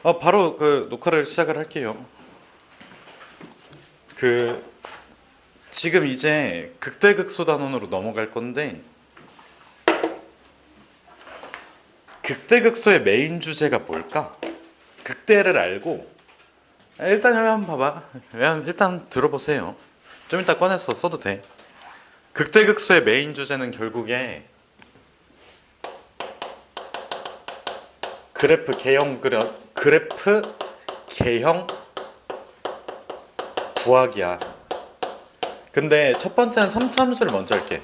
바로 그 녹화를 시작을 할게요. 그 지금 이제 극대극소단원으로 넘어갈 건데, 극대극소의 메인 주제가 뭘까? 극대를 알고 일단 여기 한번 봐봐. 일단 들어보세요. 좀 이따 꺼내서 써도 돼. 극대극소의 메인 주제는 결국에 그래프 개형 구하기야. 근데 첫 번째는 3차 함수를 먼저 할게.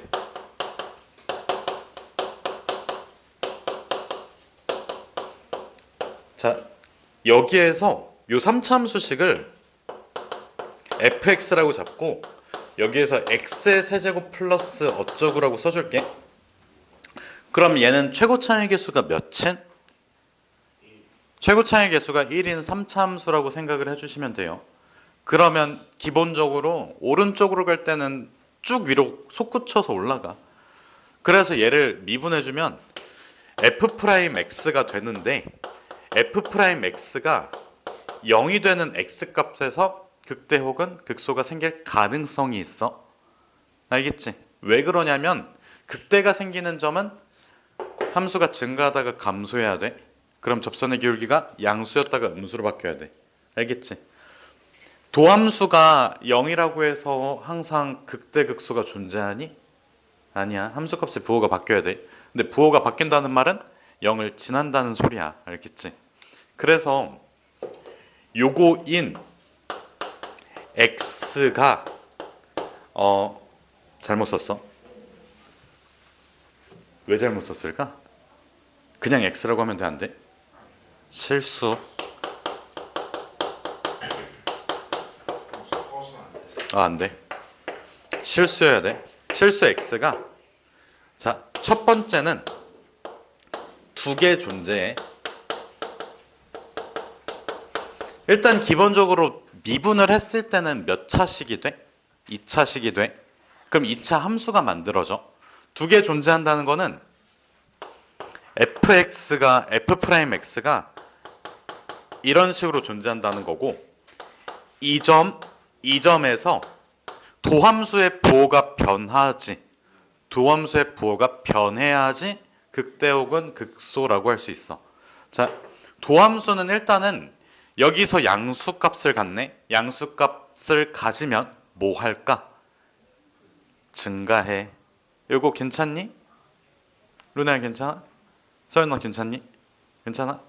자, 여기에서 요 3차 함수식을 fx라고 잡고, 여기에서 x의 세제곱 플러스 어쩌구라고 써줄게. 그럼 얘는 최고 차이 개수가 몇인? 최고 차이 개수가 1인 3차 함수라고 생각을 해주시면 돼요. 그러면 기본적으로 오른쪽으로 갈 때는 쭉 위로 솟구쳐서 올라가. 그래서 얘를 미분해주면 f'x가 되는데, f'x가 0이 되는 x값에서 극대 혹은 극소가 생길 가능성이 있어. 알겠지? 왜 그러냐면 극대가 생기는 점은 함수가 증가하다가 감소해야 돼. 그럼 접선의 기울기가 양수였다가 음수로 바뀌어야 돼. 알겠지? 도함수가 0이라고 해서 항상 극대 극소가 존재하니? 아니야. 함수값의 부호가 바뀌어야 돼. 근데 부호가 바뀐다는 말은 0을 지난다는 소리야. 알겠지? 그래서 요거인 x가 잘못 썼어. 왜 잘못 썼을까? 그냥 x라고 하면 돼, 안 돼? 실수. 안 돼. 실수여야 돼. 실수 x가, 자, 첫 번째는 두 개 존재해. 일단 기본적으로 미분을 했을 때는 몇 차식이 돼? 2차식이 돼. 그럼 2차 함수가 만들어져. 두 개 존재한다는 거는 f'x가 이런 식으로 존재한다는 거고, 이 점에서 도함수의 부호가 변하지. 도함수의 부호가 변해야지 극대 혹은 극소라고 할 수 있어. 자, 도함수는 일단은 여기서 양수값을 갖네. 양수값을 가지면 뭐 할까? 증가해. 이거 괜찮니? 루나야 괜찮아? 서연아 괜찮니? 괜찮아?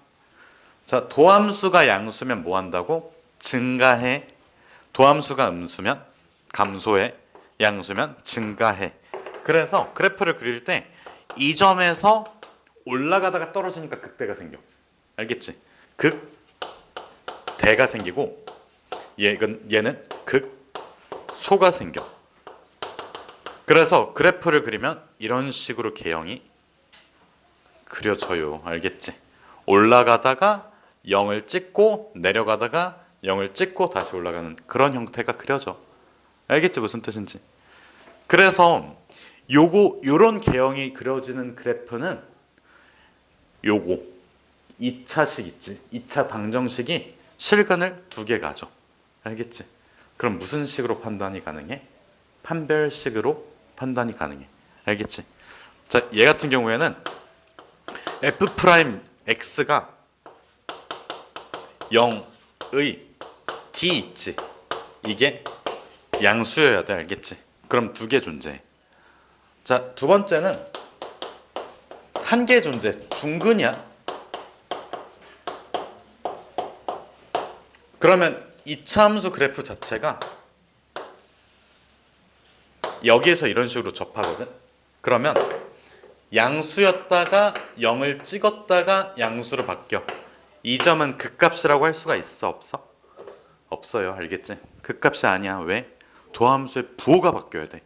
자, 도함수가 양수면 뭐 한다고? 증가해. 도함수가 음수면 감소해. 양수면 증가해. 그래서 그래프를 그릴 때 이 점에서 올라가다가 떨어지니까 극대가 생겨. 알겠지? 극대가 생기고, 얘는 극소가 생겨. 그래서 그래프를 그리면 이런 식으로 개형이 그려져요. 알겠지? 올라가다가 0을 찍고 내려가다가 0을 찍고 다시 올라가는 그런 형태가 그려져. 알겠지? 무슨 뜻인지. 그래서 요런 개형이 그려지는 그래프는 요거 2차식 있지. 2차 방정식이 실근을 두 개 가져. 알겠지? 그럼 무슨 식으로 판단이 가능해? 판별식으로 판단이 가능해. 알겠지? 자, 얘 같은 경우에는 f'x가 0의 d 있지. 이게 양수여야 돼. 알겠지? 그럼 두 개 존재해. 자, 두 번째는 한 개 존재. 중근이야. 그러면 2차 함수 그래프 자체가 여기에서 이런 식으로 접하거든. 그러면 양수였다가 0을 찍었다가 양수로 바뀌어. 이 점은 극값이라고 할 수가 있어? 없어? 없어요. 알겠지? 극값이 아니야. 왜? 도함수의 부호가 바뀌어야 돼.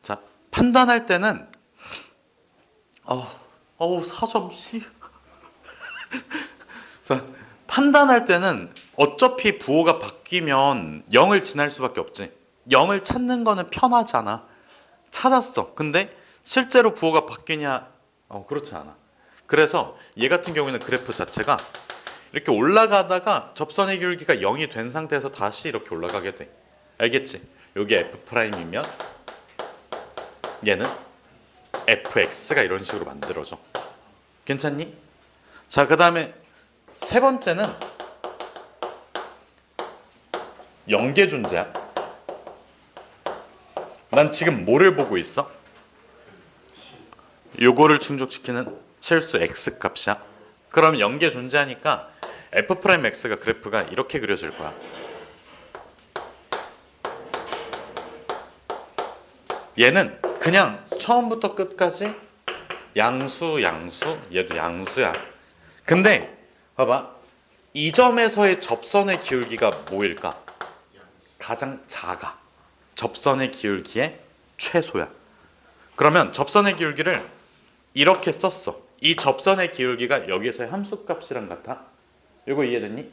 자, 판단할 때는 4점씩. 자, 판단할 때는 어차피 부호가 바뀌면 0을 지날 수밖에 없지. 0을 찾는 거는 편하잖아. 찾았어. 근데 실제로 부호가 바뀌냐? 그렇지 않아. 그래서 얘 같은 경우에는 그래프 자체가 이렇게 올라가다가 접선의 기울기가 0이 된 상태에서 다시 이렇게 올라가게 돼. 알겠지? 여기 F'이면 얘는 fx가 이런 식으로 만들어져. 괜찮니? 자, 그 다음에 세 번째는 영계 존재야. 난 지금 뭐를 보고 있어? 요거를 충족시키는 실수 x 값이야. 그럼 영계 존재하니까 f'x가 그래프가 이렇게 그려질 거야. 얘는 그냥 처음부터 끝까지 양수, 얘도 양수야. 근데 봐봐, 이 점에서의 접선의 기울기가 뭐일까? 가장 작아. 접선의 기울기의 최소야. 그러면 접선의 기울기를 이렇게 썼어. 이 접선의 기울기가 여기서의 함수값이랑 같아. 이거 이해됐니?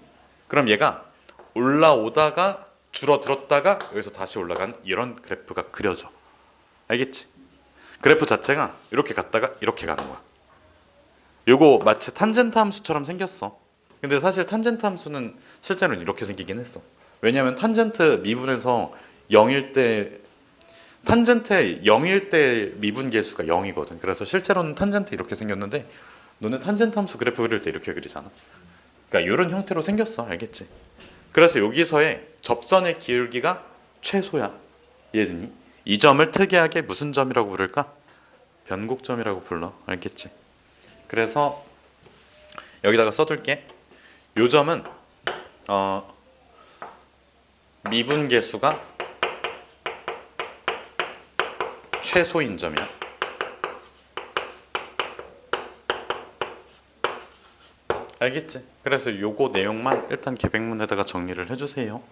그럼 얘가 올라오다가 줄어들었다가 여기서 다시 올라가는 이런 그래프가 그려져. 알겠지? 그래프 자체가 이렇게 갔다가 이렇게 가는 거야. 요거 마치 탄젠트 함수처럼 생겼어. 근데 사실 탄젠트 함수는 실제로는 이렇게 생기긴 했어. 왜냐하면 탄젠트 미분에서 0일 때 탄젠트의 0일 때 미분 계수가 0이거든. 그래서 실제로는 탄젠트 이렇게 생겼는데 너는 탄젠트 함수 그래프 그릴 때 이렇게 그리잖아. 그러니까 이런 형태로 생겼어. 알겠지? 그래서 여기서의 접선의 기울기가 최소야. 이해되니? 이 점을 특이하게 무슨 점이라고 부를까? 변곡점이라고 불러. 알겠지? 그래서 여기다가 써둘게. 요 점은 미분 계수가 최소인 점이야. 알겠지? 그래서 요거 내용만 일단 계백문에다가 정리를 해주세요.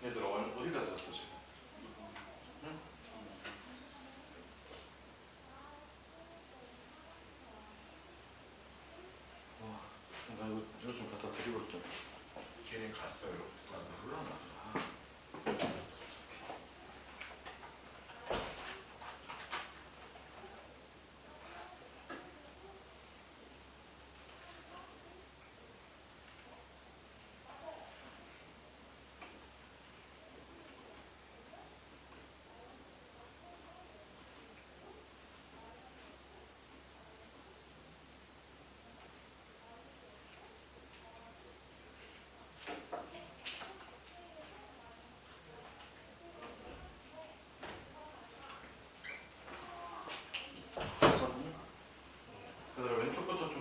얘들아 어디다 썼어 지금? 응? 와, 나 이거 좀 갖다 드리고 올게. 걔네 갔어요. 싸서. 몰라 나.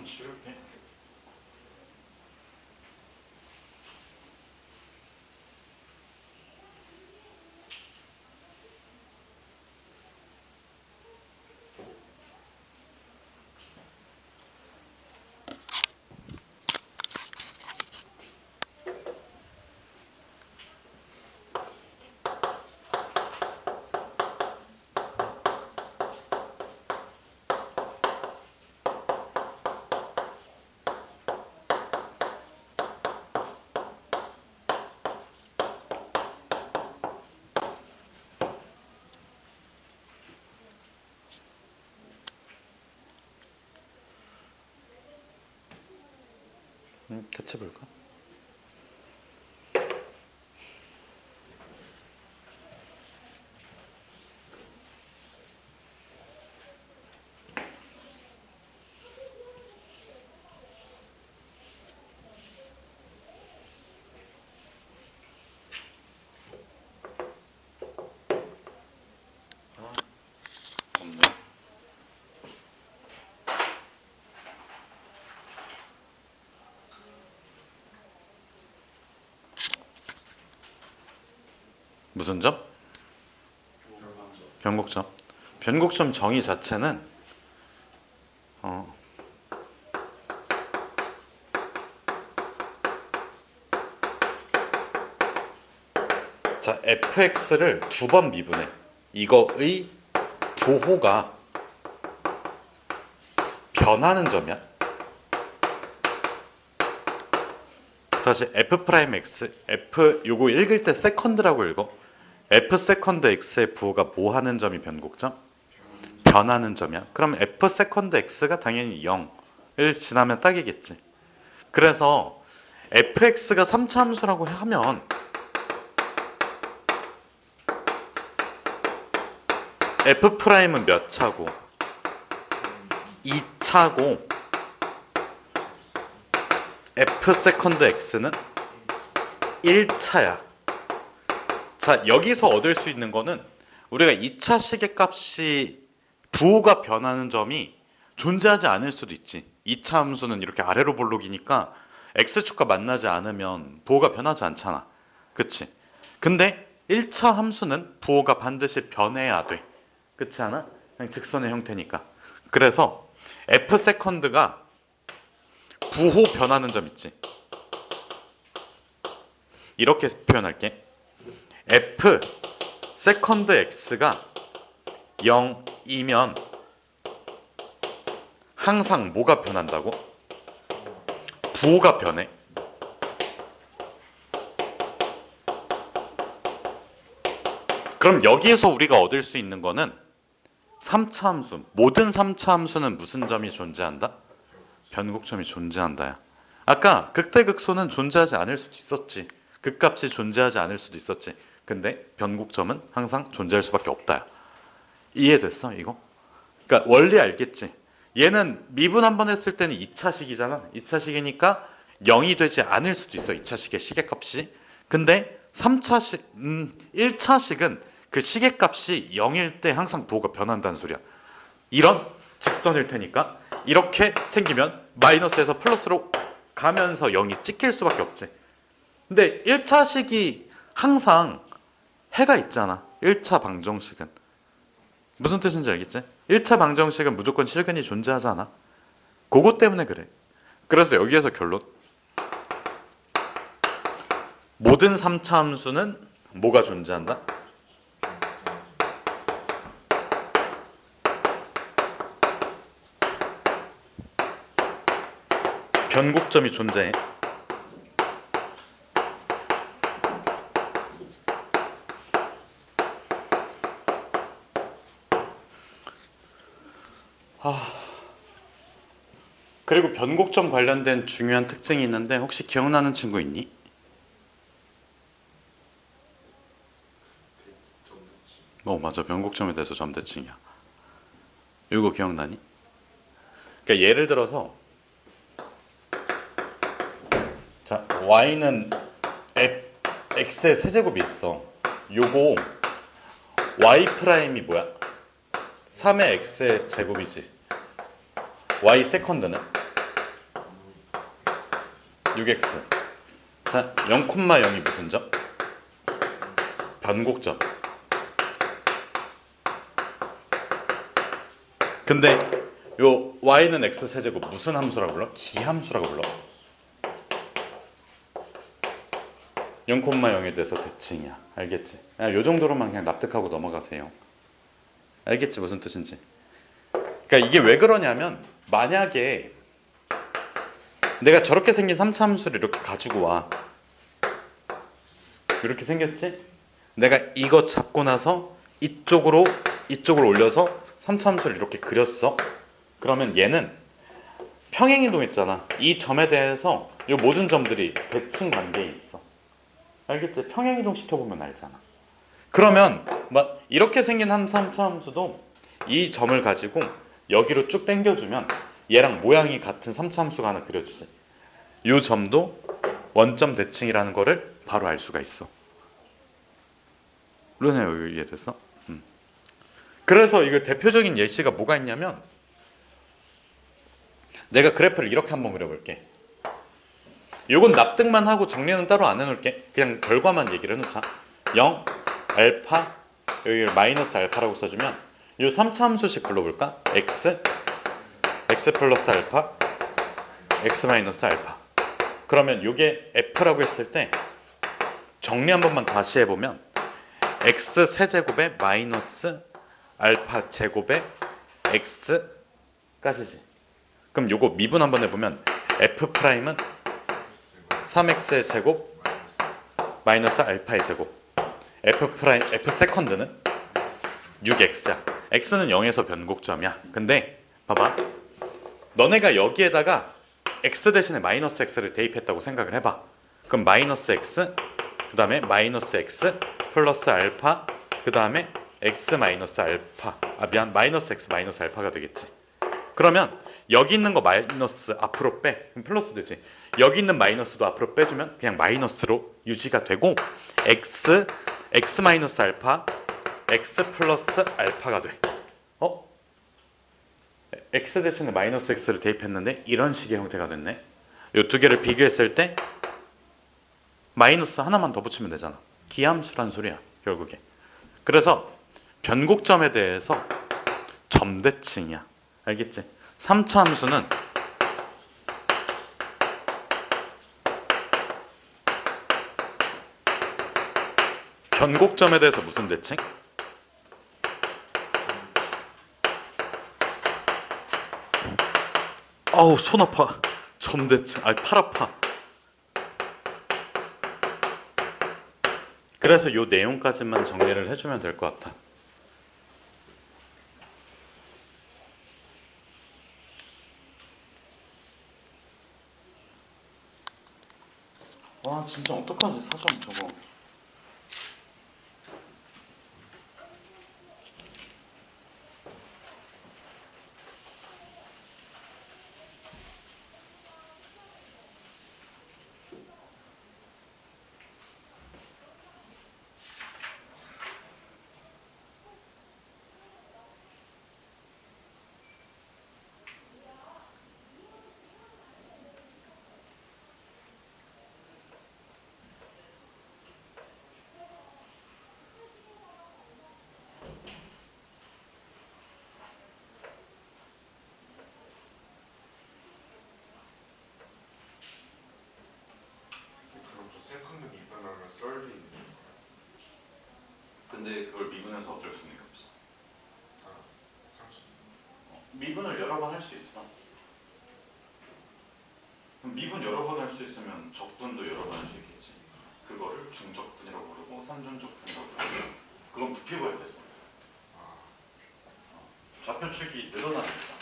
지울게. 같이 볼까? 없네. 무슨 점? 변곡점. 변곡점 정의 자체는 자, fx를 두 번 미분해. 이거의 부호가 변하는 점이야. 다시 f 프라임 x, f 요거 읽을 때 세컨드라고 읽어. f 세컨드 x의 부호가 뭐 하는 점이 변곡점? 변하는 점이야. 그럼 f 세컨드 x가 당연히 0을 지나면 딱이겠지. 그래서 fx가 3차 함수라고 하면 f 프라임은 몇 차고 2차고 f 세컨드 x는 1차야. 자, 여기서 얻을 수 있는 거는 우리가 2차 시계값이 부호가 변하는 점이 존재하지 않을 수도 있지. 2차 함수는 이렇게 아래로 볼록이니까 x축과 만나지 않으면 부호가 변하지 않잖아. 그치? 근데 1차 함수는 부호가 반드시 변해야 돼. 그렇지 않아? 그냥 직선의 형태니까. 그래서 f 세컨드가 부호 변하는 점 있지. 이렇게 표현할게. f 세컨드 x가 0이면 항상 뭐가 변한다고? 부호가 변해. 그럼 여기에서 우리가 얻을 수 있는 거는 3차 함수, 모든 3차 함수는 무슨 점이 존재한다? 변곡점이 존재한다야. 아까 극대극소는 존재하지 않을 수도 있었지. 극값이 존재하지 않을 수도 있었지. 근데 변곡점은 항상 존재할 수밖에 없다야. 이해됐어 이거? 그러니까 원리 알겠지? 얘는 미분 한번 했을 때는 2차식이잖아. 2차식이니까 0이 되지 않을 수도 있어. 2차식의 시계값이. 근데 3차식, 1차식은 그 시계값이 0일 때 항상 부호가 변한다는 소리야. 이런 직선일 테니까 이렇게 생기면 마이너스에서 플러스로 가면서 0이 찍힐 수밖에 없지. 근데 1차식이 항상 해가 있잖아. 1차 방정식은. 무슨 뜻인지 알겠지? 1차 방정식은 무조건 실근이 존재하지 않아. 그것 때문에 그래. 그래서 여기에서 결론. 모든 3차 함수는 뭐가 존재한다? 변곡점이 존재해. 그리고 변곡점 관련된 중요한 특징이 있는데 혹시 기억나는 친구 있니? 맞아. 변곡점에 대해서 점대칭이야. 이거 기억나니? 그러니까 예를 들어서 자, y는 x의 세제곱이 있어. 요거 y 프라임이 뭐야? 3의 x의 제곱이지. y 세컨드는 6x. 자, 0,0이 무슨 점? 변곡점. 근데 요 y는 x 세제곱 무슨 함수라고 불러? 기함수라고 불러. 0,0에 대해서 대칭이야. 알겠지? 요 정도로만 그냥 납득하고 넘어가세요. 알겠지? 무슨 뜻인지. 그러니까 이게 왜 그러냐면 만약에 내가 저렇게 생긴 3차 함수를 이렇게 가지고 와. 이렇게 생겼지? 내가 이거 잡고 나서 이쪽으로 올려서 3차 함수를 이렇게 그렸어. 그러면 얘는 평행이동했잖아. 이 점에 대해서 이 모든 점들이 대칭 관계에 있어. 알겠지? 평행이동 시켜보면 알잖아. 그러면 막 이렇게 생긴 3차 함수도 이 점을 가지고 여기로 쭉 당겨주면 얘랑 모양이 같은 3차 함수가 하나 그려지지. 이 점도 원점 대칭이라는 거를 바로 알 수가 있어. 루네 여기 이해됐어? 그래서 이거 대표적인 예시가 뭐가 있냐면 내가 그래프를 이렇게 한번 그려볼게. 요건 납득만 하고 정리는 따로 안 해놓을게. 그냥 결과만 얘기를 해놓자. 0, 알파, 여기 마이너스 알파라고 써주면 요 3차 함수씩 불러볼까? x 플러스 알파, x 마이너스 알파. 그러면 요게 f라고 했을 때 정리 한 번만 다시 해보면 x 세제곱에 마이너스 알파 제곱에 x까지지. 그럼 요거 미분 한번 해보면 f 프라임은 3x의 제곱 마이너스 알파의 제곱, f 세컨드는 6x야. x는 0에서 변곡점이야. 근데 봐봐, 너네가 여기에다가 x 대신에 마이너스 x를 대입했다고 생각을 해봐. 그럼 마이너스 x, 그 다음에 마이너스 x 플러스 알파, 그 다음에 x 마이너스 알파, 마이너스 x 마이너스 알파가 되겠지. 그러면 여기 있는 거 마이너스 앞으로 빼. 그럼 플러스 되지. 여기 있는 마이너스도 앞으로 빼주면 그냥 마이너스로 유지가 되고 x 마이너스 알파, x 플러스 알파가 돼. x 대신에 마이너스 x를 대입했는데 이런 식의 형태가 됐네. 이 두 개를 비교했을 때 마이너스 하나만 더 붙이면 되잖아. 기함수란 소리야 결국에. 그래서 변곡점에 대해서 점대칭이야. 알겠지? 3차 함수는 변곡점에 대해서 무슨 대칭? 아우 손 아파. 점대칭. 팔 아파. 그래서 요 내용까지만 정리를 해주면 될 것 같아. 와 진짜 어떡하지 사전 저거. 그럼 또 세컨드 미분하면 썰이 있는 거야. 근데 그걸 미분해서 어쩔 수는 없어. 다 상수. 미분을 여러 번 할 수 있어. 그럼 미분 여러 번 할 수 있으면 적분도 여러 번 할 수 있겠지. 그거를 중적분이라고 부르고 산준적분이라고 부르고. 그건 부피고야 됐어. 좌표축이 늘어나니까.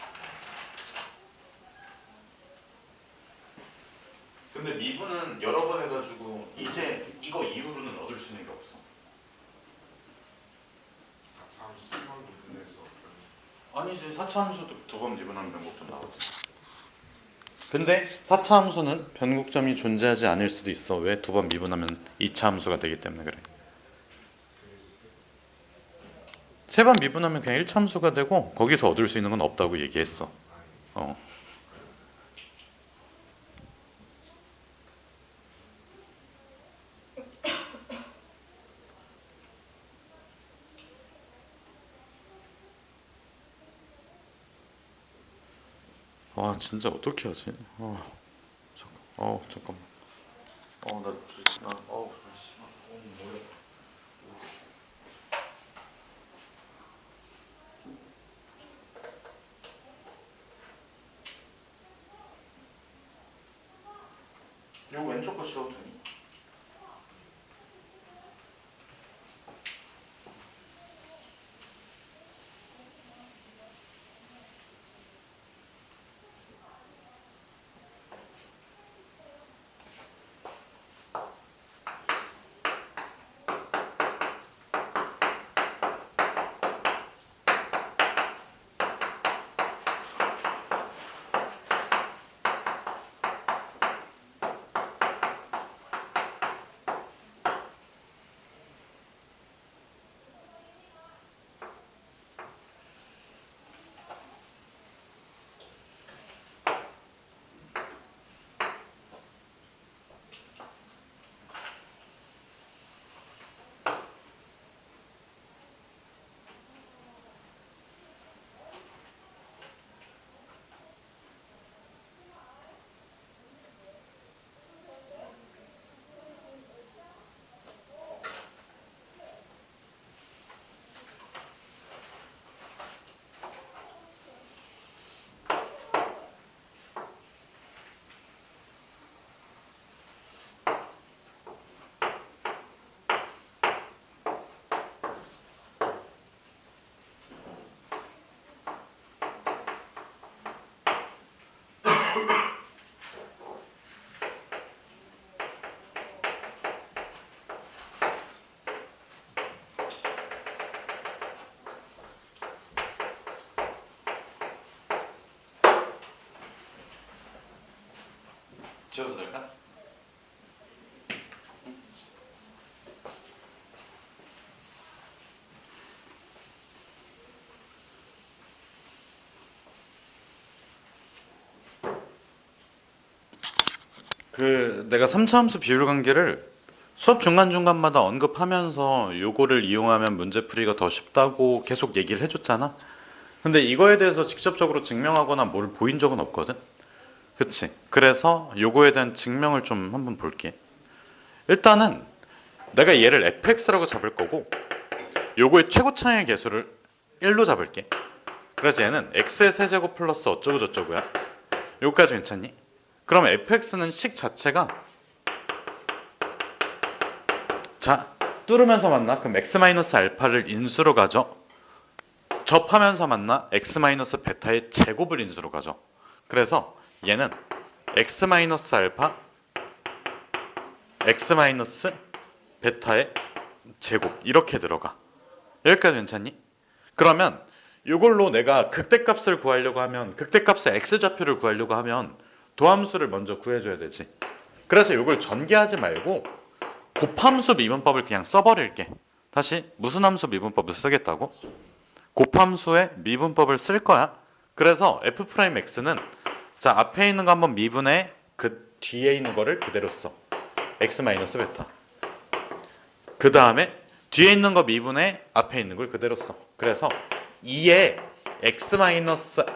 근데 미분은 여러 번 해가지고 이제 이거 이후로는 얻을 수 있는 게 없어. 4차 함수 3번 미분해서 아니지 4차 함수도 두 번 미분하면 변곡점 나오지. 근데 4차 함수는 변곡점이 존재하지 않을 수도 있어. 왜? 두 번 미분하면 2차 함수가 되기 때문에 그래. 세 번 미분하면 그냥 1차 함수가 되고 거기서 얻을 수 있는 건 없다고 얘기했어. 아 진짜 어떻게 하지? 잠깐만. 이거 왼쪽 거 지워도 되니? 지워도 될까? 내가 3차 함수 비율 관계를 수업 중간중간마다 언급하면서 요거를 이용하면 문제풀이가 더 쉽다고 계속 얘기를 해줬잖아. 근데 이거에 대해서 직접적으로 증명하거나 뭘 보인 적은 없거든. 그치? 그래서 요거에 대한 증명을 좀 한번 볼게. 일단은 내가 얘를 fx라고 잡을 거고 요거의 최고차의 개수를 1로 잡을게. 그래서 얘는 x의 세제곱 플러스 어쩌고 저쩌고야. 요거까지 괜찮니? 그럼 fx는 식 자체가 자 뚫으면서 만나? 그럼 x-알파를 인수로 가져. 접하면서 만나? x-베타의 제곱을 인수로 가져. 그래서 얘는 x-알파 x-베타의 제곱 이렇게 들어가. 여기까지 괜찮니? 그러면 이걸로 내가 극대값을 구하려고 하면 극대값의 x좌표를 구하려고 하면 도함수를 먼저 구해줘야 되지. 그래서 이걸 전개하지 말고 곱함수 미분법을 그냥 써버릴게. 다시 무슨 함수 미분법을 쓰겠다고? 곱함수의 미분법을 쓸 거야. 그래서 f'x는 자 앞에 있는 거 한번 미분해 그 뒤에 있는 거를 그대로 써. x-베타. 그 다음에 뒤에 있는 거 미분해 앞에 있는 걸 그대로 써. 그래서 2에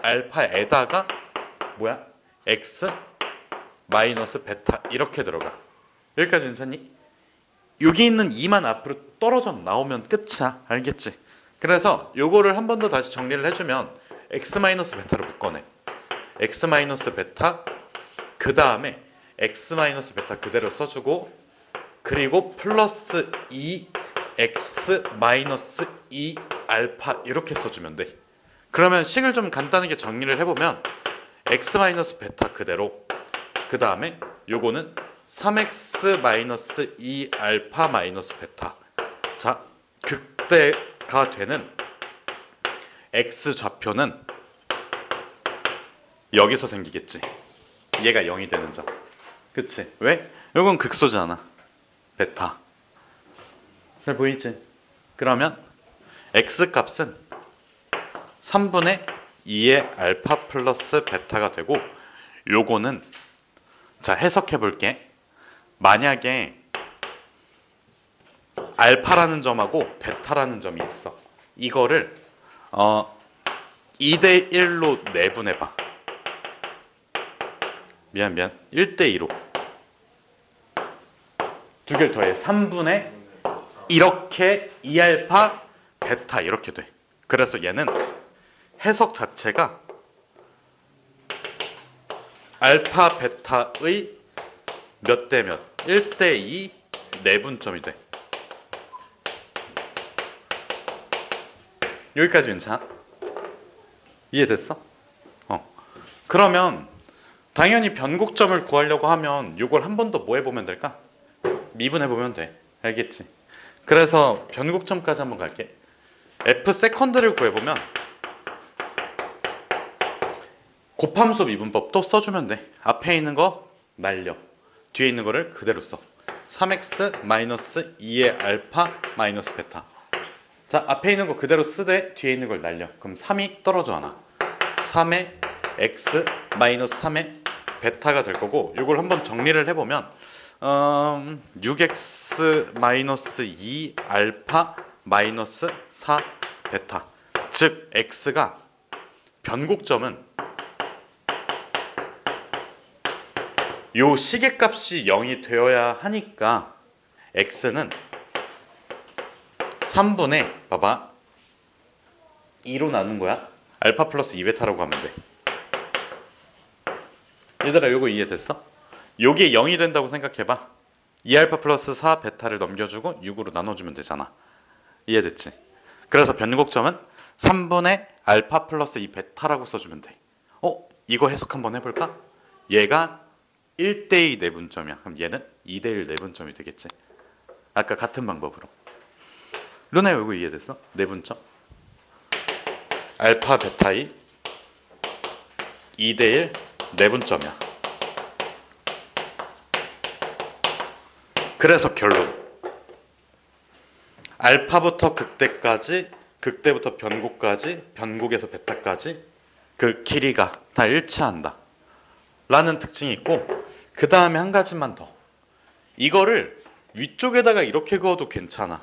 x-알파에다가 뭐야? x-베타 이렇게 들어가. 여기까지 괜찮니? 여기 있는 2만 앞으로 떨어져 나오면 끝이야. 알겠지? 그래서 요거를 한 번 더 다시 정리를 해주면 x-베타로 묶어내. x-베타 그 다음에 x-베타 그대로 써주고 그리고 플러스 2x-2 알파 이렇게 써주면 돼. 그러면 식을 좀 간단하게 정리를 해보면 x-베타 그대로 그 다음에 요거는 3x-2 알파 마이너스 베타. 자 극대가 되는 x 좌표는 여기서 생기겠지. 얘가 0이 되는 점. 그치? 왜? 요건 극소잖아. 베타. 잘 보이지? 그러면 x 값은 3분의 2의 알파 플러스 베타가 되고 요거는 자 해석해 볼게. 만약에 알파라는 점하고 베타라는 점이 있어. 이거를 2대 1로 내분해 봐. 미안 1대2로 두 개를 더해 3분의 이렇게 2알파 베타 이렇게 돼. 그래서 얘는 해석 자체가 알파 베타의 몇 대 몇 1대2 내분점이 돼. 여기까지 괜찮아? 이해됐어? 그러면 당연히 변곡점을 구하려고 하면 이걸 한 번 더 뭐 해보면 될까? 미분해보면 돼. 알겠지? 그래서 변곡점까지 한번 갈게. F 세컨드를 구해보면 곱함수 미분법도 써주면 돼. 앞에 있는 거 날려. 뒤에 있는 거를 그대로 써. 3x 마이너스 2의 알파 마이너스 베타. 자, 앞에 있는 거 그대로 쓰되 뒤에 있는 걸 날려. 그럼 3이 떨어져 하나. 3의 x 마이너스 3의 베타가 될 거고, 이걸 한번 정리를 해보면 6x 마이너스 2 알파 마이너스 4 베타. 즉 x가 변곡점은 요 시계값이 0이 되어야 하니까 x는 3분의 봐봐 2로 나눈 거야. 알파 플러스 2베타라고 하면 돼. 얘들아 요거 이해됐어? 요게 0이 된다고 생각해봐. 2알파 플러스 4베타를 넘겨주고 6으로 나눠주면 되잖아. 이해됐지? 그래서 변곡점은 3분의 알파 플러스 2베타라고 써주면 돼. 이거 해석 한번 해볼까? 얘가 1대2 내분점이야. 그럼 얘는 2대1 내분점이 되겠지. 아까 같은 방법으로. 루나 이거 이해됐어? 내분점. 알파 베타이 2대1 내분점이야. 그래서 결론. 알파부터 극대까지, 극대부터 변곡까지, 변곡에서 베타까지 그 길이가 다 일치한다. 라는 특징이 있고, 그 다음에 한 가지만 더. 이거를 위쪽에다가 이렇게 그어도 괜찮아.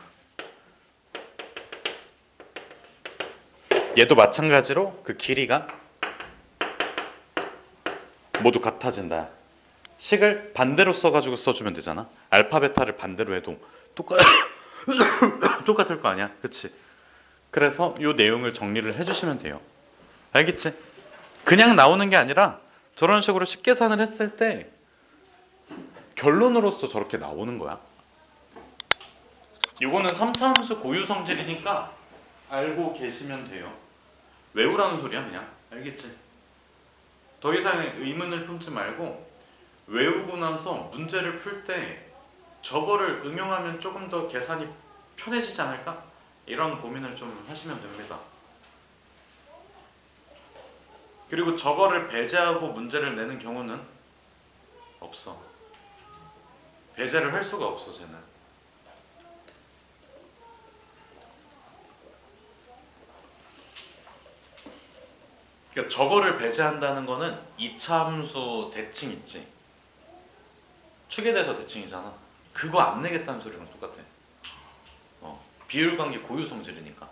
얘도 마찬가지로 그 길이가 모두 같아진다. 식을 반대로 써가지고 써주면 되잖아. 알파 베타를 반대로 해도 똑같을 거 아니야, 그치? 그래서 이 내용을 정리를 해주시면 돼요. 알겠지? 그냥 나오는 게 아니라 저런 식으로 식계산을 했을 때 결론으로서 저렇게 나오는 거야. 이거는 3차 함수 고유 성질이니까 알고 계시면 돼요. 외우라는 소리야 그냥. 알겠지? 더 이상 의문을 품지 말고 외우고 나서 문제를 풀 때 저거를 응용하면 조금 더 계산이 편해지지 않을까? 이런 고민을 좀 하시면 됩니다. 그리고 저거를 배제하고 문제를 내는 경우는 없어. 배제를 할 수가 없어, 쟤는. 그러니까 저거를 배제한다는 거는 2차 함수 대칭 있지. 축에 대해서 대칭이잖아. 그거 안 내겠다는 소리랑 똑같아. 비율관계 고유 성질이니까.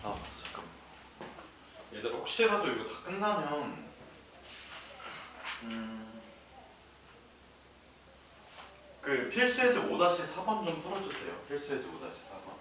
잠깐만. 얘들 혹시라도 이거 다 끝나면 그 필수예제 5-4번 좀 풀어주세요. 필수예제 5-4번.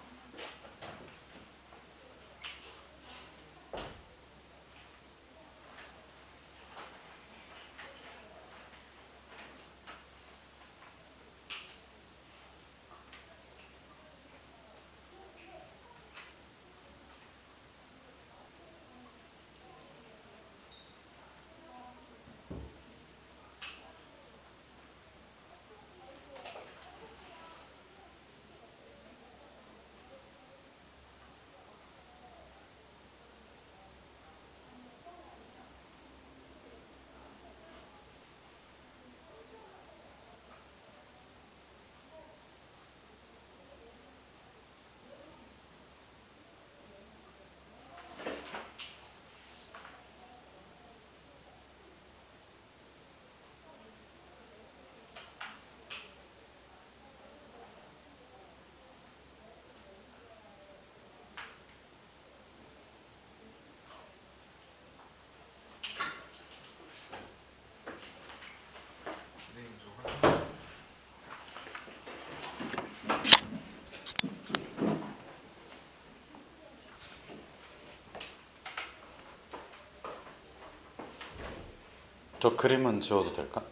저 그림은 지워도 될까?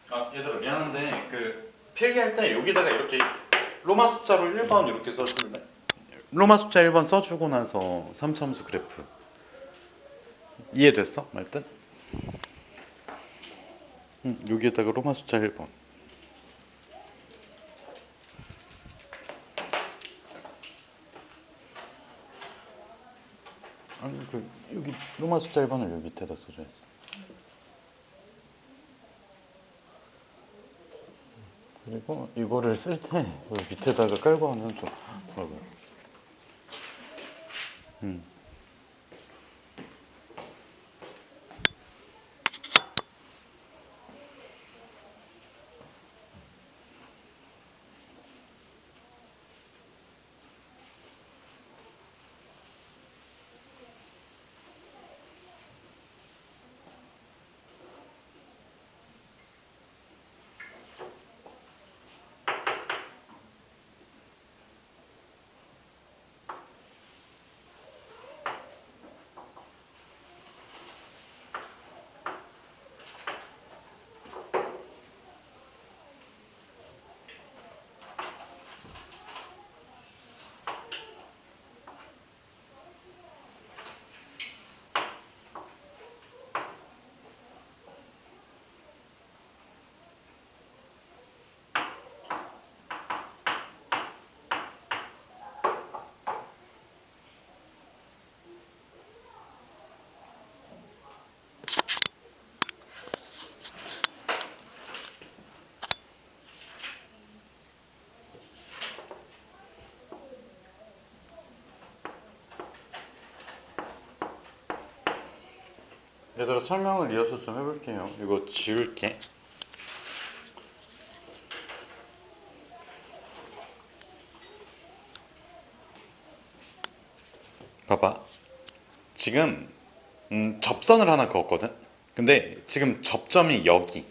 아 얘들아 미안한데 그 필기할 때 여기다가 이렇게 로마 숫자로 1번 이렇게 써줄래? 로마 숫자 1번 써주고 나서 3차함수 그래프 이해됐어? 말뜻? 여기에다가 로마 숫자 1번 아니 그 여기 로마 숫자 1번을 여기 밑에다 써줘야지. 그리고 이거를 쓸 때 밑에다가 깔고 하면 좀 뭐라고 얘들아 설명을 이어서 좀 해볼게요. 이거 지울게. 봐봐. 지금 접선을 하나 그었거든. 근데 지금 접점이 여기지.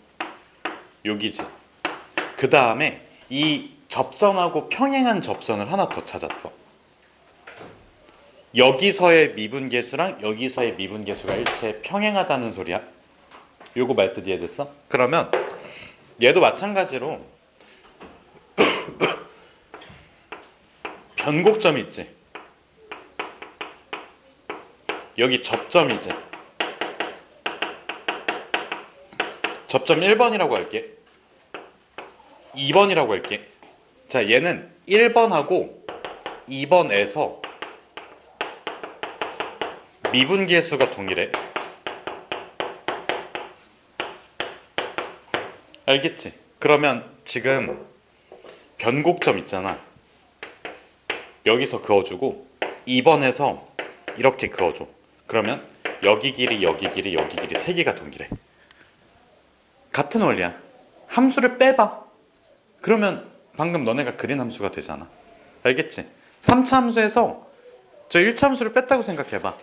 그 다음에 이 접선하고 평행한 접선을 하나 더 찾았어. 여기서의 미분계수랑 여기서의 미분계수가 일체 평행하다는 소리야. 요거 말뜻 이해됐어? 그러면 얘도 마찬가지로 변곡점이 있지. 여기 접점이지. 접점 1번이라고 할게. 2번이라고 할게. 자, 얘는 1번하고 2번에서 미분계수가 동일해. 알겠지? 그러면 지금 변곡점 있잖아. 여기서 그어주고 2번에서 이렇게 그어줘. 그러면 여기 길이 여기 길이 여기 길이 세 개가 동일해. 같은 원리야. 함수를 빼봐. 그러면 방금 너네가 그린 함수가 되잖아. 알겠지? 3차 함수에서 저 1차 함수를 뺐다고 생각해봐.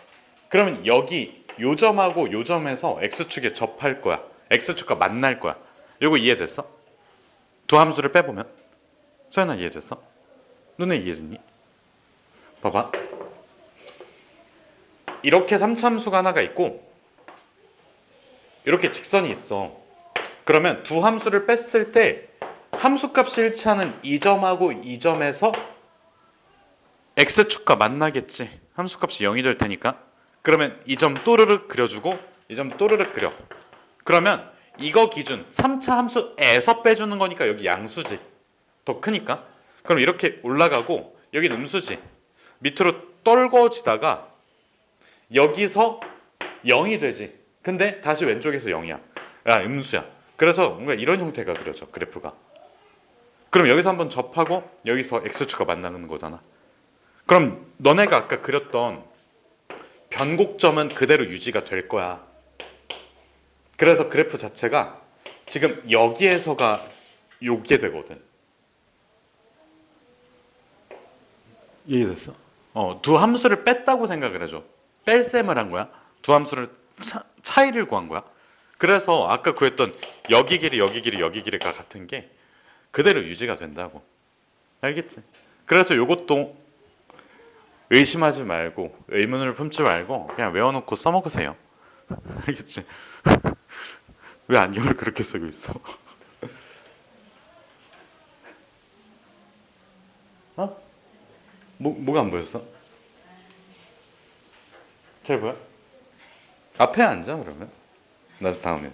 그러면 여기 요 점하고 요 점에서 x축에 접할 거야. x축과 만날 거야. 요거 이해됐어? 두 함수를 빼보면. 서연아 이해됐어? 너네 이해됐니? 봐봐. 이렇게 3차 함수가 하나가 있고 이렇게 직선이 있어. 그러면 두 함수를 뺐을 때 함수값이 일치하는 이 점하고 이 점에서 x축과 만나겠지. 함수값이 0이 될 테니까. 그러면 이 점 또르륵 그려주고 이 점 또르륵 그려. 그러면 이거 기준 3차 함수에서 빼주는 거니까 여기 양수지. 더 크니까. 그럼 이렇게 올라가고 여긴 음수지. 밑으로 떨궈지다가 여기서 0이 되지. 근데 다시 왼쪽에서 0이야. 야, 음수야. 그래서 뭔가 이런 형태가 그려져. 그래프가. 그럼 여기서 한번 접하고 여기서 x축과 만나는 거잖아. 그럼 너네가 아까 그렸던 변곡점은 그대로 유지가 될 거야. 그래서 그래프 자체가 지금 여기에서가 요게 되거든. 이해됐어? 두 함수를 뺐다고 생각을 해줘. 뺄셈을 한 거야. 두 함수를 차이를 구한 거야. 그래서 아까 구했던 여기 길이 여기 길이 여기 길이가 같은 게 그대로 유지가 된다고. 알겠지? 그래서 요것도 의심하지 말고 의문을 품지 말고 그냥 외워놓고 써먹으세요. 알겠지? 왜 안경을 그렇게 쓰고 있어? 어? 뭐가 안 보였어? 잘 보여? 앞에 앉아 그러면. 나 다음에.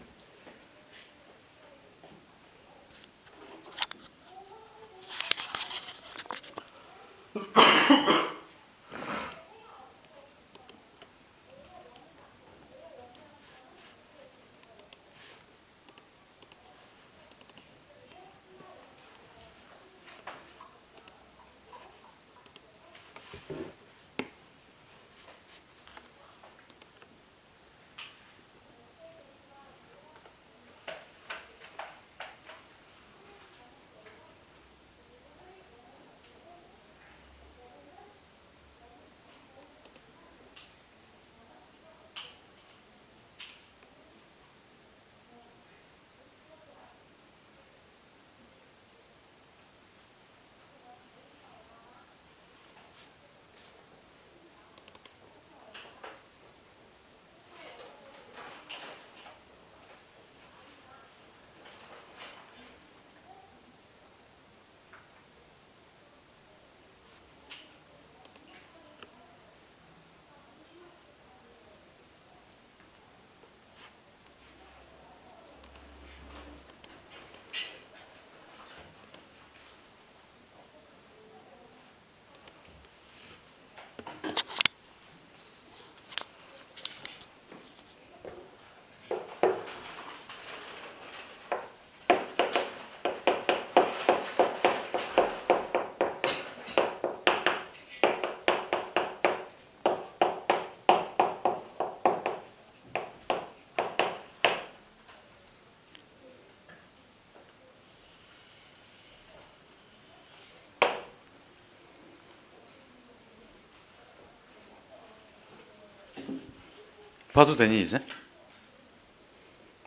봐도 되니 이제?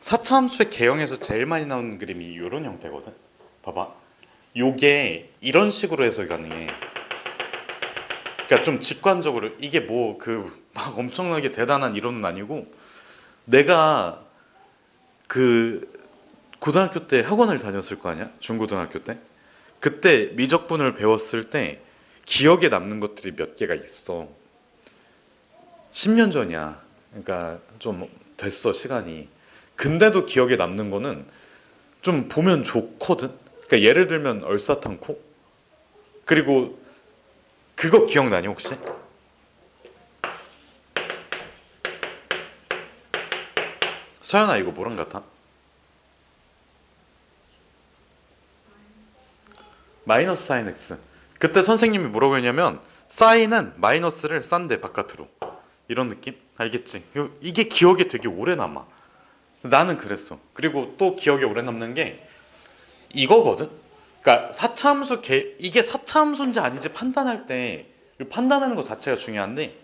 4차 함수의 개형에서 제일 많이 나오는 그림이 이런 형태거든. 봐봐. 요게 이런 식으로 해석이 가능해. 그러니까 좀 직관적으로 이게 뭐 그 막 엄청나게 대단한 이론은 아니고 내가 그 고등학교 때 학원을 다녔을 거 아니야? 중고등학교 때. 그때 미적분을 배웠을 때 기억에 남는 것들이 몇 개가 있어. 10년 전이야. 그러니까 좀 됐어 시간이. 근데도 기억에 남는 거는 좀 보면 좋거든. 그러니까 예를 들면 얼사탄코. 그리고 그거 기억나니 혹시? 서연아 이거 뭐랑 같아? 마이너스 사인 x. 그때 선생님이 뭐라고 했냐면 사인은 마이너스를 싼데 바깥으로. 이런 느낌? 알겠지? 이게 기억에 되게 오래 남아. 나는 그랬어. 그리고 또 기억에 오래 남는 게 이거거든. 그러니까 사차함수 이게 사차함수인지 아닌지 판단할 때 판단하는 것 자체가 중요한데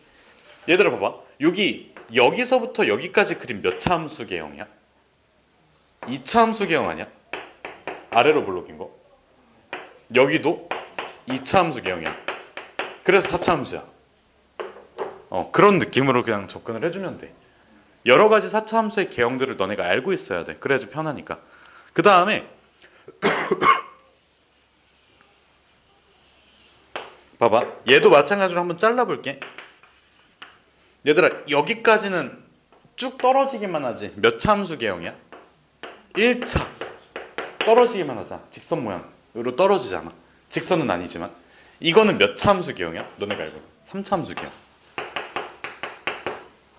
얘들아 봐봐. 여기서부터 여기까지 그림 몇 차 함수 개형이야? 2차 함수 개형 아니야? 아래로 블록인 거. 여기도 2차 함수 개형이야. 그래서 4차 함수야. 그런 느낌으로 그냥 접근을 해주면 돼. 여러 가지 4차 함수의 개형들을 너네가 알고 있어야 돼. 그래야지 편하니까. 그 다음에 봐봐. 얘도 마찬가지로 한번 잘라볼게. 얘들아 여기까지는 쭉 떨어지기만 하지. 몇 차 함수 개형이야? 1차. 떨어지기만 하자. 직선 모양으로 떨어지잖아. 직선은 아니지만. 이거는 몇 차 함수 개형이야? 너네가 알고. 3차 함수 개형.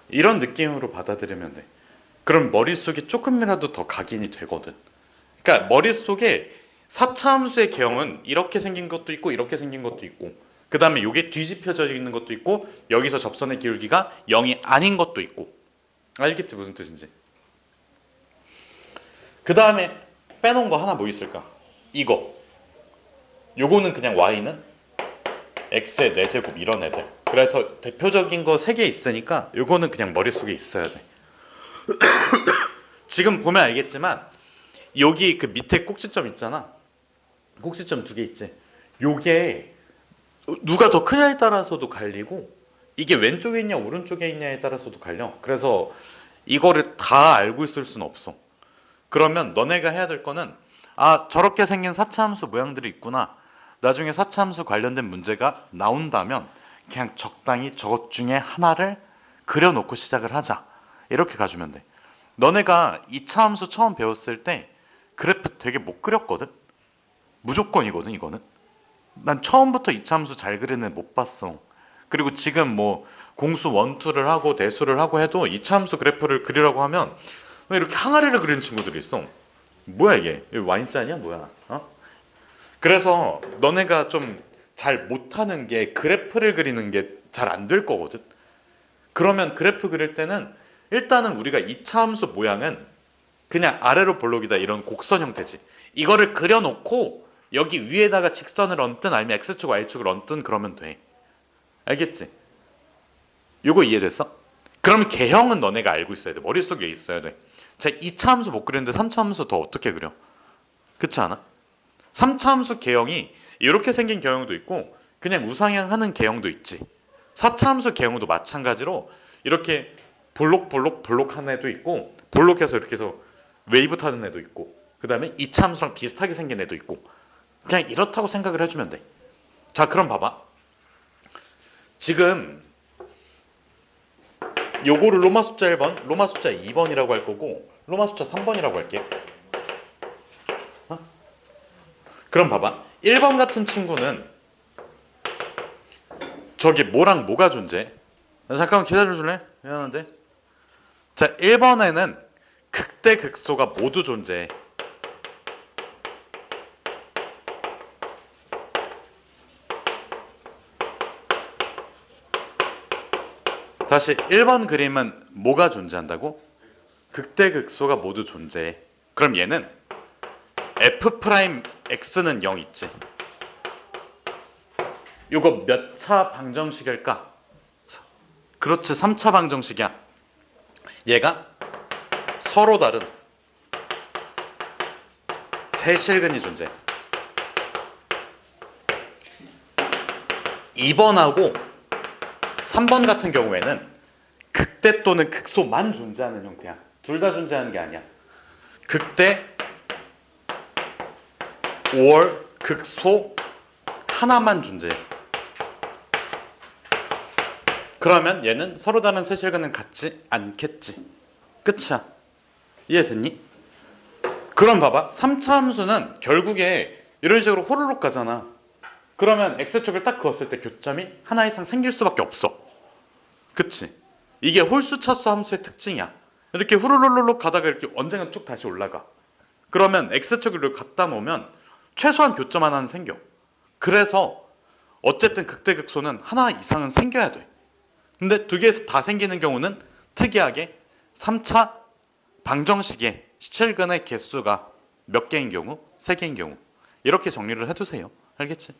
이런 느낌으로 받아들이면 돼. 그럼 머릿속에 조금이라도 더 각인이 되거든. 그러니까 머릿속에 4차 함수의 개형은 이렇게 생긴 것도 있고 이렇게 생긴 것도 있고 그 다음에 이게 뒤집혀져 있는 것도 있고 여기서 접선의 기울기가 0이 아닌 것도 있고. 알겠지 무슨 뜻인지. 그 다음에 빼놓은 거 하나 뭐 있을까? 이거. 요거는 그냥 y는 x의 4제곱 이런 애들. 그래서 대표적인 거 3개 있으니까 요거는 그냥 머릿속에 있어야 돼. 지금 보면 알겠지만 여기 그 밑에 꼭지점 있잖아. 꼭지점 두 개 있지. 요게 누가 더 크냐에 따라서도 갈리고 이게 왼쪽에 있냐 오른쪽에 있냐에 따라서도 갈려. 그래서 이거를 다 알고 있을 수는 없어. 그러면 너네가 해야 될 거는 아 저렇게 생긴 사차함수 모양들이 있구나. 나중에 사차함수 관련된 문제가 나온다면 그냥 적당히 저것 중에 하나를 그려놓고 시작을 하자. 이렇게 가주면 돼. 너네가 2차 함수 처음 배웠을 때 그래프 되게 못 그렸거든? 무조건이거든 이거는. 난 처음부터 2차 함수 잘 그리는 애 못 봤어. 그리고 지금 뭐 공수 원투를 하고 대수를 하고 해도 2차 함수 그래프를 그리라고 하면 왜 이렇게 항아리를 그리는 친구들이 있어. 뭐야 이게? 이거 와인잔이야 뭐야? 어? 그래서 너네가 좀 잘 못하는 게 그래프를 그리는 게 잘 안 될 거거든. 그러면 그래프 그릴 때는 일단은 우리가 2차 함수 모양은 그냥 아래로 볼록이다 이런 곡선 형태지. 이거를 그려놓고 여기 위에다가 직선을 얹든 아니면 x축 y축을 얹든 그러면 돼. 알겠지? 요거 이해됐어? 그러면 개형은 너네가 알고 있어야 돼. 머릿속에 있어야 돼. 자, 2차 함수 못 그리는데 3차 함수 더 어떻게 그려? 그렇지 않아? 3차 함수 개형이 이렇게 생긴 개형도 있고 그냥 우상향 하는 개형도 있지. 4차 함수 개형도 마찬가지로 이렇게 볼록 하는 애도 있고 볼록해서 이렇게 해서 웨이브 타는 애도 있고 그 다음에 2차 함수랑 비슷하게 생긴 애도 있고 그냥 이렇다고 생각을 해주면 돼. 자 그럼 봐봐. 지금 요거를 로마 숫자 1번, 로마 숫자 2번이라고 할 거고 로마 숫자 3번이라고 할게. 어? 그럼 봐봐. 1번 같은 친구는 저기 뭐랑 뭐가 존재해? 잠깐만 기다려줄래? 미안한데. 자 1번에는 극대 극소가 모두 존재해. 다시 1번 그림은 뭐가 존재한다고? 극대 극소가 모두 존재해. 그럼 얘는 F'X는 0 있지. 요거 몇 차 방정식일까? 그렇지 3차 방정식이야. 얘가 서로 다른 세실근이 존재해. 2번하고 3번 같은 경우에는 극대 또는 극소만 존재하는 형태야. 둘 다 존재하는 게 아니야. 극대 or 극소 하나만 존재해. 그러면 얘는 서로 다른 세실근은 같지 않겠지. 끝이야. 이해됐니? 그럼 봐봐. 3차 함수는 결국에 이런 식으로 호로록 가잖아. 그러면 x축을 딱 그었을 때 교점이 하나 이상 생길 수밖에 없어. 그치? 이게 홀수 차수 함수의 특징이야. 이렇게 후루룩룩 가다가 이렇게 언젠가 쭉 다시 올라가. 그러면 x축을 이렇게 갖다 놓으면 최소한 교점 하나는 생겨. 그래서 어쨌든 극대극소는 하나 이상은 생겨야 돼. 근데 두 개에서 다 생기는 경우는 특이하게 3차 방정식의 시칠근의 개수가 몇 개인 경우? 3개인 경우. 이렇게 정리를 해두세요. 알겠지?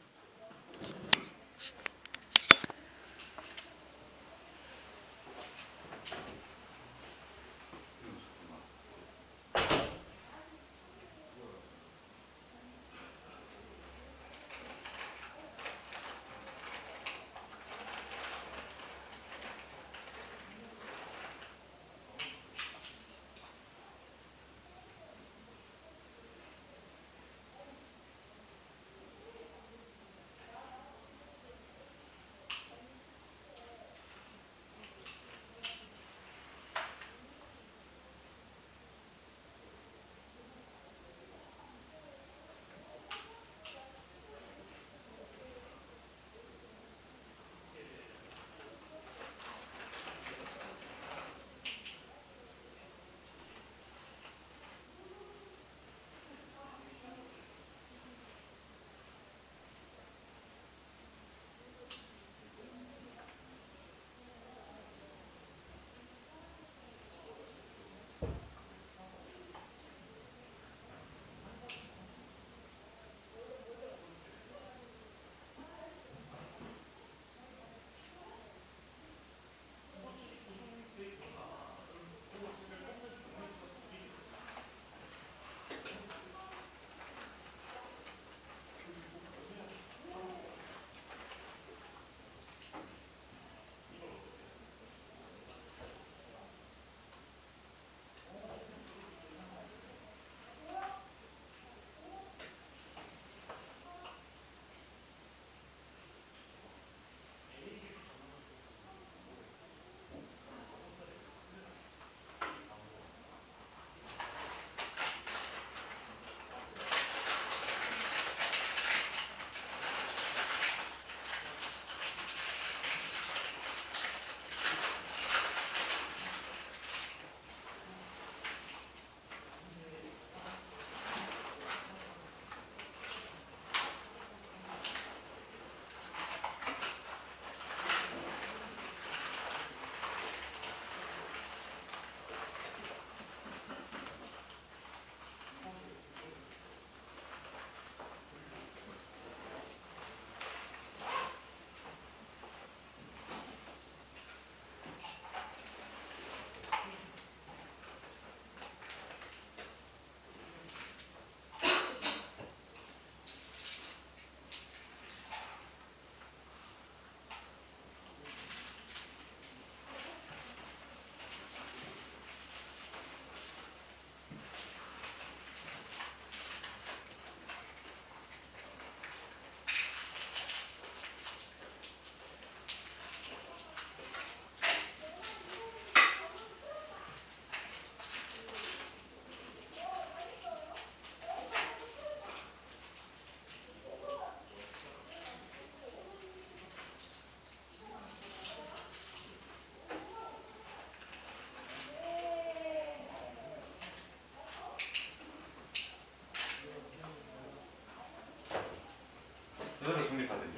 얘들아 정리 다 됐니?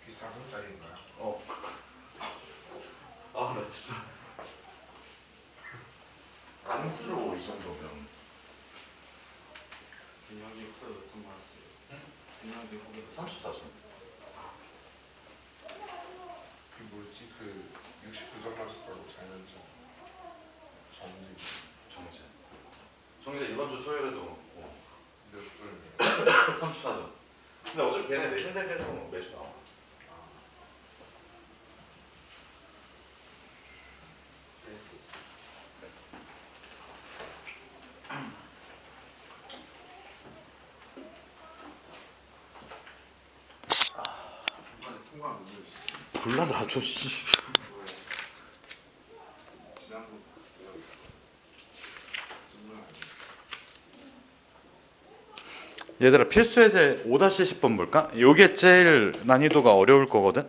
비상금짜리인가요? 나 진짜 안쓰러워 이 정도면. 여기 후배 몇점 받았어요? 여기 후배 34점. 그 뭐였지? 그 69점 맞았다고 장현진 정진 정재 이번 주 토요일에도 몇 점이에요? 34점. 근데 어차피 걔네 내신 대회에서 매주 나와. 이번에 통과 누구였어? 몰라 나도 씨. 지난번 정말 얘들아 필수 예제 5-10번 볼까? 요게 제일 난이도가 어려울 거거든.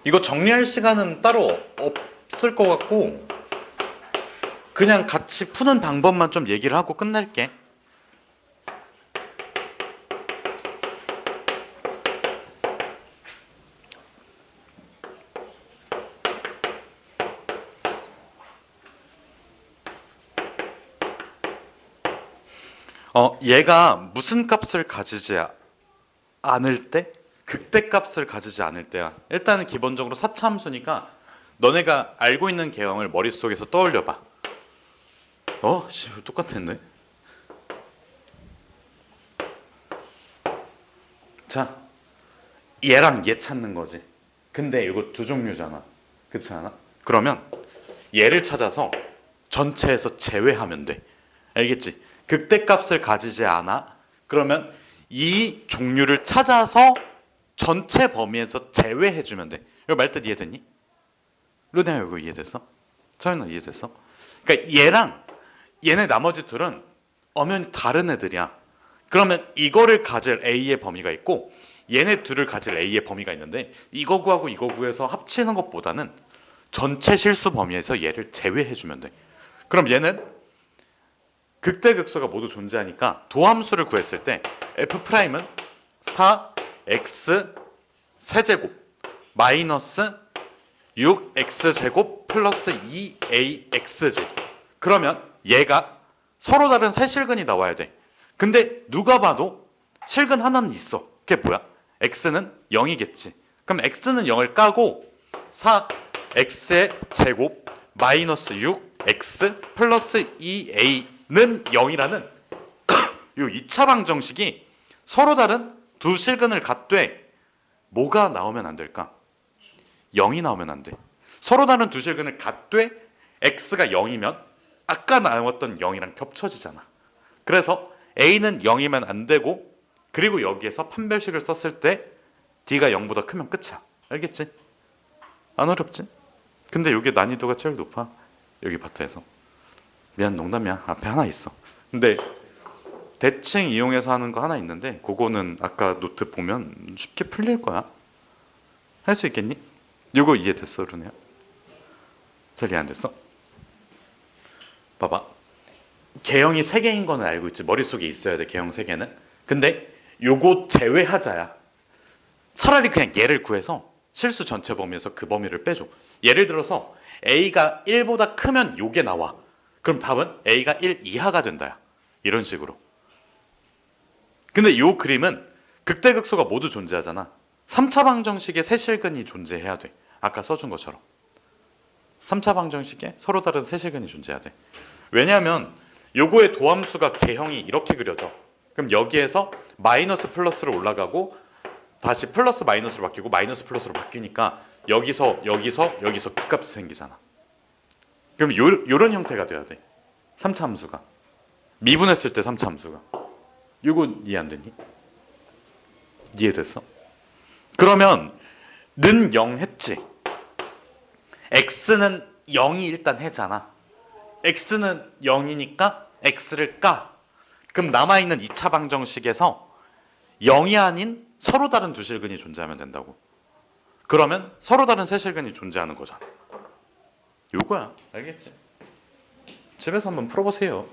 이거 정리할 시간은 따로 없을 것 같고 그냥 같이 푸는 방법만 좀 얘기를 하고 끝낼게. 얘가 무슨 값을 가지지 않을 때? 극대값을 가지지 않을 때야. 일단은 기본적으로 4차 함수니까 너네가 알고 있는 개형을 머릿속에서 떠올려봐. 씨, 똑같았네. 자, 얘랑 얘 찾는 거지. 근데 이거 두 종류잖아. 그렇지 않아? 그러면 얘를 찾아서 전체에서 제외하면 돼. 알겠지? 극대값을 가지지 않아. 그러면 이 종류를 찾아서 전체 범위에서 제외해주면 돼. 이거 말뜻 이해됐니? 루네야 이거 이해됐어? 서윤아 이해됐어? 그러니까 얘랑 얘네 나머지 둘은 엄연히 다른 애들이야. 그러면 이거를 가질 A의 범위가 있고 얘네 둘을 가질 A의 범위가 있는데 이거 구하고 이거 구해서 합치는 것보다는 전체 실수 범위에서 얘를 제외해주면 돼. 그럼 얘는 극대극소가 모두 존재하니까 도함수를 구했을 때 F'은 4x 세제곱 마이너스 6x제곱 플러스 2ax지. 그러면 얘가 서로 다른 세 실근이 나와야 돼. 근데 누가 봐도 실근 하나는 있어. 그게 뭐야? x는 0이겠지. 그럼 x는 0을 까고 4x의 제곱 마이너스 6x 플러스 2a는 0이라는 이 2차 방정식이 서로 다른 두 실근을 갖되 뭐가 나오면 안 될까? 0이 나오면 안 돼. 서로 다른 두 실근을 갖되 x가 0이면 아까 나왔던 0이랑 겹쳐지잖아. 그래서 a는 0이면 안 되고 그리고 여기에서 판별식을 썼을 때 d가 0보다 크면 끝이야. 알겠지? 안 어렵지? 근데 이게 난이도가 제일 높아. 여기 파트에서. 미안 농담이야. 앞에 하나 있어. 근데 대칭 이용해서 하는 거 하나 있는데 그거는 아까 노트 보면 쉽게 풀릴 거야. 할 수 있겠니? 이거 이해됐어, 루네야? 잘 이해 안 됐어? 봐봐. 개형이 3개인 거는 알고 있지. 머릿속에 있어야 돼, 개형 3개는. 근데 요거 제외하자야. 차라리 그냥 얘를 구해서 실수 전체 범위에서 그 범위를 빼줘. 예를 들어서 a가 1보다 크면 요게 나와. 그럼 답은 a가 1 이하가 된다야. 이런 식으로. 근데 요 그림은 극대극소가 모두 존재하잖아. 3차 방정식에 세 실근이 존재해야 돼. 아까 써준 것처럼. 3차 방정식에 서로 다른 세 실근이 존재해야 돼. 왜냐하면 요거의 도함수가 개형이 이렇게 그려져. 그럼 여기에서 마이너스 플러스로 올라가고 다시 플러스 마이너스로 바뀌고 마이너스 플러스로 바뀌니까 여기서 극값이 생기잖아. 그럼 요런 형태가 돼야 돼. 3차 함수가. 미분했을 때 3차 함수가. 요거 이해 안 됐니? 이해됐어? 그러면 는 0 했지. x는 0이 일단 해잖아. x는 0이니까 x를 까. 그럼 남아있는 2차 방정식에서 0이 아닌 서로 다른 두 실근이 존재하면 된다고. 그러면 서로 다른 세 실근이 존재하는 거잖아. 요거야. 알겠지? 집에서 한번 풀어보세요.